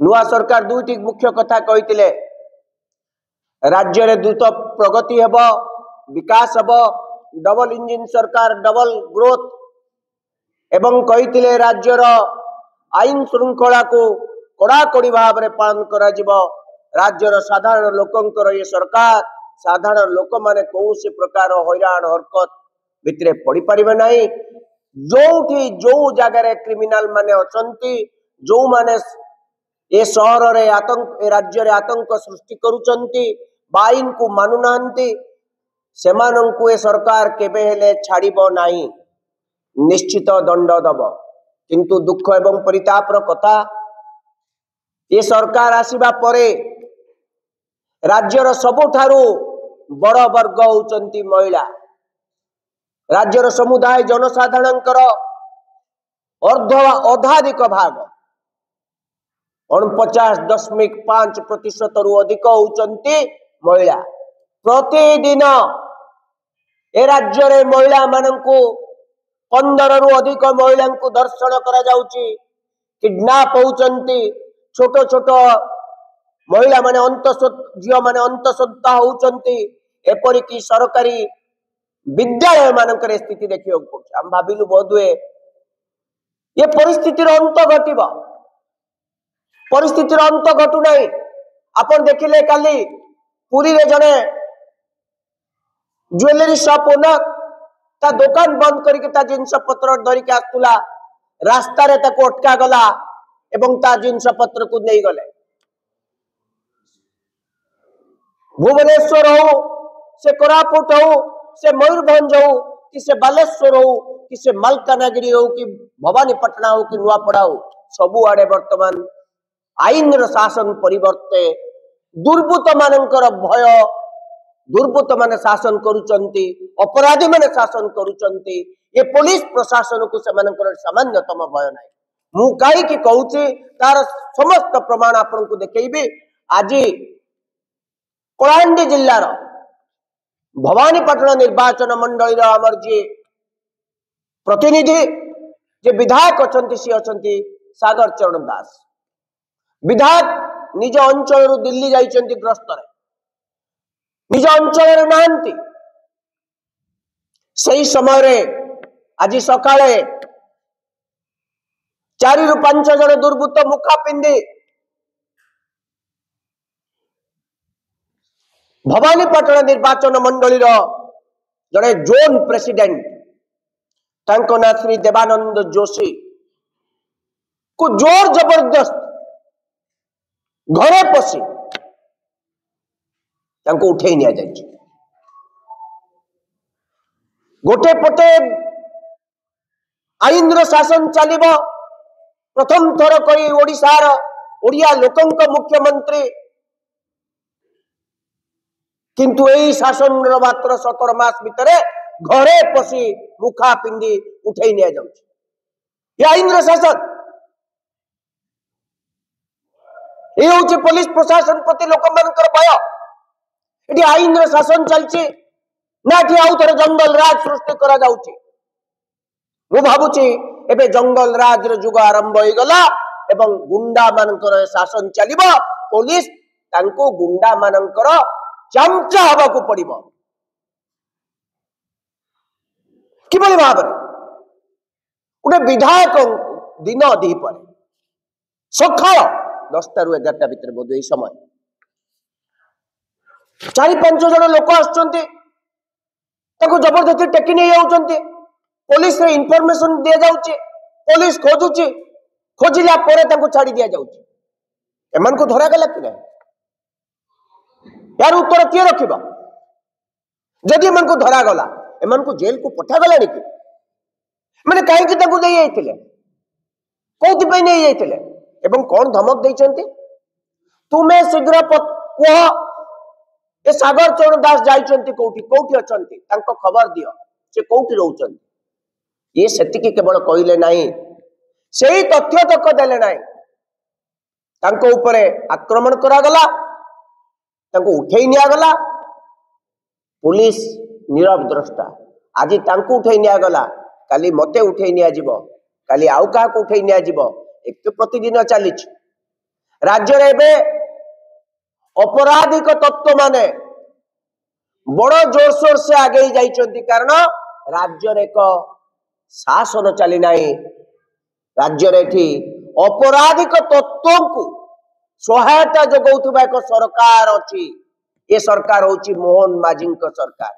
नुआ सरकार दुईटी मुख्य कथा कही राज्य में द्रुत प्रगति हेब विकास हेब डबल इंजिन सरकार डबल ग्रोथ एवं कही राज्यर आईन श्रृंखला को कड़ाकड़ी भाव में पालन करा राज्यर साधारण लोकंकर ये सरकार साधारण लोक माने कौन से प्रकार हैरान हरकत भितरे पड़ी पारिबे नहीं जोठी जो जगह क्रिमिनाल माने अछंती जो माने ए सहर रे आतंक ए राज्य रे आतंक सृष्टि करूचंती आईन को मानु नांती सेमानंकु ए सरकार केबे हेले छाड़िबो नाही निश्चित दंड दब किंतु दुख एवं परितापर कथा ये सरकार आसीबा परे राज्यर सबुठारु बड़ वर्ग होउचंती महिला राज्यर समुदाय जनसाधारणकर अधाधिक भाग 49.5% रु अधिक होउचंती महिला प्रतिदिन ए राज्य रे महिला मानंकु 15 रु अधिक महिला को दर्शन करा जाउची किडनैप होउचंती छोट छोट महिला माने झियो माने अंतसत्ता होउचंती एपरिकी सरकारी विद्यालय मानकर स्थिति देखियो हम भाबिलु बोधुए ये परिस्थितिर अंत घटिबा परिस्थितिर अंत घटु नहीं आपण देखिले काली पुरी रे जने ज्वेलरी शॉप ओनर ता दुकान बंद करके ता जिनस पत्र धरिक आसुला रास्ता रे ताको अटका गला एवं ता जिनस पत्र को नहीं गले भुवनेश्वर हो से कोरापुट हो से मयूरभंज हो कि से बालेश्वर हो कि से मालकानगिरी हो कि भवानीपटना हो कि नुआपड़ा हो सबु आड़े वर्तमान आईन र शासन परिवर्ते दुर्बृत्त मानकर भय दुर्बृत्त माने शासन करूचंती अपराधी माने शासन करूचंती ये पुलिस प्रशासन को से मानकर सामान्यतम भय नाही मु काई कि कहूची तार समस्त प्रमाण आपन को देखेबी आज कलाहांडी जिल्लार भवानीपटना निर्वाचन मंडली आमर जी प्रतिनिधि जे विधायक अछंती सी अछंती सागर चरण दास विधायक निज अंचल रु दिल्ली जाइछंती ग्रस्त रे निज अंचल रे नांती सही समय रे आज सकाळे 4 रु 5 जन दुर्बृत्त मुखा पिंदी भवानीपटना निर्वाचन मंडली जड़े जोन प्रेसिडेंट तांको ना श्री देवानंद जोशी को जोर जबरदस्त घरे पशी तांको उठे निया जाइछ गोटे पटे आईन रो शासन चलिबो प्रथम थर करी ओडिसार ओडिया लोकंक मुख्यमंत्री किंतु यही शासन मात्र 17 मास भितरे घरे पशी मुखा पिंदी उठे निया जाउछ ये आईन रो शासन ये होची पुलिस प्रशासन प्रति लोक मानकर भय एटी आईन रो शासन चलची नाठी आउ थरे जंगल राज सृष्टि करा जाउची मु भाबुची एबे जंगल राज रो जुग आरंभ होई गला एवं गुंडा मानकर शासन चलिबो पुलिस तांको गुंडा मानकर चमचा हवा को पड़िबो किबली भाव गोटे विधायक दिन दी पर सकाळ 10 रु 11 भितर बोध यही समय 4-5 जन लोक आछंती ताको जबरदस्ती टेकी नहीं जाउछंती पुलिस रे इन्फॉर्मेशन दिया जाउची पुलिस खोजुची खोजिला परे ताको छाड़ी दिया जाउची एमन को धरा गला कि यार उत्तर किए रखिबा जदि एमन को धरा गला एमन को जेल को पठा गला कि माने काहे कि ताको देई आइथिले कोथि पे नहीं आइथिले एवं कौन धमक देइछंती तुमे शीघ्र कुह ए सागर चरण दास जाइछंती कोठी कोठी अछंती तांको खबर दियो से कोठी रहउछंती ये सेतिकी केवल कहिले नाही सेही तथ्य तक देले नाही तांको ऊपर आक्रमण करा गला तांको उठेई निया गला पुलिस नीरव द्रष्टा आज तांको उठेई निया गला काली मते उठेई निया जिवो काली आउ का को उठेई निया जिवो एक प्रतिदिन चली राज्य रे एबे अपराधिक तत्व माने बड़ जोरसोर से आगे जाइछन्ति कारण राज्य रे एक शासन चली नाही। राज्य रे एठी अपराधिक तत्व को सहायता जगौथुबा एक सरकार अछि। ये सरकार होची मोहन माझी सरकार।